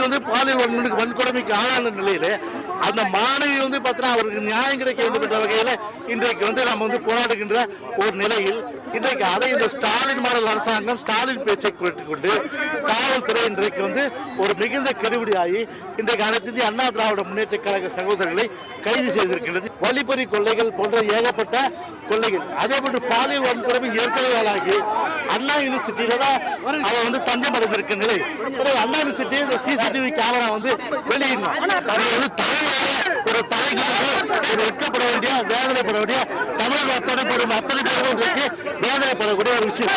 வந்து பாலியல் வன்கொடுமைக்கு ஆளான நிலையில அந்த மாணவி வந்து பார்த்தா அவருக்கு நியாயம் கிடைக்க வேண்டும் என்ற வகையில் இன்றைக்கு வந்து நம்ம வந்து போராடுகின்ற ஒரு நிலையில் இன்றைக்கு அதை இந்த ஸ்டாலின் மாடல் அரசாங்கம் ஸ்டாலின் பேச்சை கொண்டு காவல்துறை இன்றைக்கு வந்து ஒரு மிகுந்த கெடுபிடியாகி இன்றைக்கு அனைத்து இந்திய அண்ணா திராவிட முன்னேற்ற கழக சகோதரர்களை கைது செய்திருக்கிறது. வழிப்பறி கொள்ளைகள் போன்ற ஏகப்பட்ட கொள்ளைகள், அதே போன்று பாலியல் வன்கொடுமை ஏற்கனவே ஆளாகி அண்ணா யூனிவர்சிட்டியில தான் அவன் வந்து தஞ்சம் அடைந்திருக்க நிலை. அண்ணா யூனிவர்சிட்டி இந்த சிசிடிவி கேமரா வந்து வெளியிடணும். அது வந்து ஒரு தலைகளுக்கு ஒரு வெட்கப்பட வேண்டிய வேதனைப்பட வேண்டிய தமிழக அத்தனை பேரும் வேதனைப்படக்கூடிய ஒரு விஷயம்.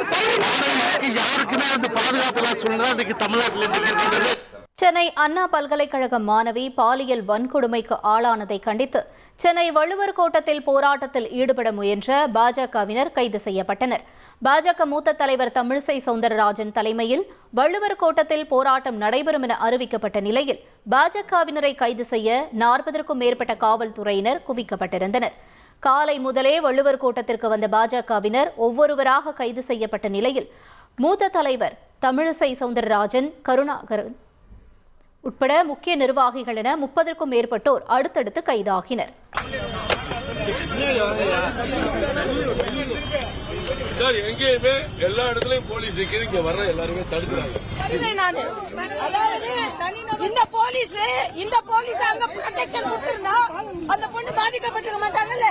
யாருக்குமே வந்து பாதுகாப்பு சூழ்நிலை இன்னைக்கு தமிழ்நாட்டில் இருக்கிறது. சென்னை அண்ணா பல்கலைக்கழக மாணவி பாலியல் வன்கொடுமைக்கு ஆளானதை கண்டித்து சென்னை வள்ளுவர் கோட்டத்தில் போராட்டத்தில் ஈடுபட முயன்ற பாஜகவினர் கைது செய்யப்பட்டனர். பாஜக மூத்த தலைவர் தமிழிசை சவுந்தரராஜன் தலைமையில் வள்ளுவர் கோட்டத்தில் போராட்டம் நடைபெறும் என அறிவிக்கப்பட்ட நிலையில் பாஜகவினரை கைது செய்ய 40க்கும் மேற்பட்ட காவல்துறையினர் குவிக்கப்பட்டிருந்தனர். காலை முதலே வள்ளுவர் கோட்டத்திற்கு வந்த பாஜகவினர் ஒவ்வொருவராக கைது செய்யப்பட்ட நிலையில் மூத்த தலைவர் தமிழிசை சவுந்தரராஜன், கருணாகரன் உட்பட முக்கிய நிர்வாகிகள் என 30க்கும் மேற்பட்டோர் அடுத்தடுத்து கைதாகினர். எங்கேயுமே எல்லா இடத்துலயும் போலீஸ் இருக்குது, இங்க வர்ற எல்லாருமே தடுக்கிறாங்க. இந்த போலீஸ் அங்க ப்ரொடெக்ஷன் கொடுத்திருந்தா அந்த பொண்ணு பாதிக்கப்பட்டிருக்க மாட்டாங்கல்ல.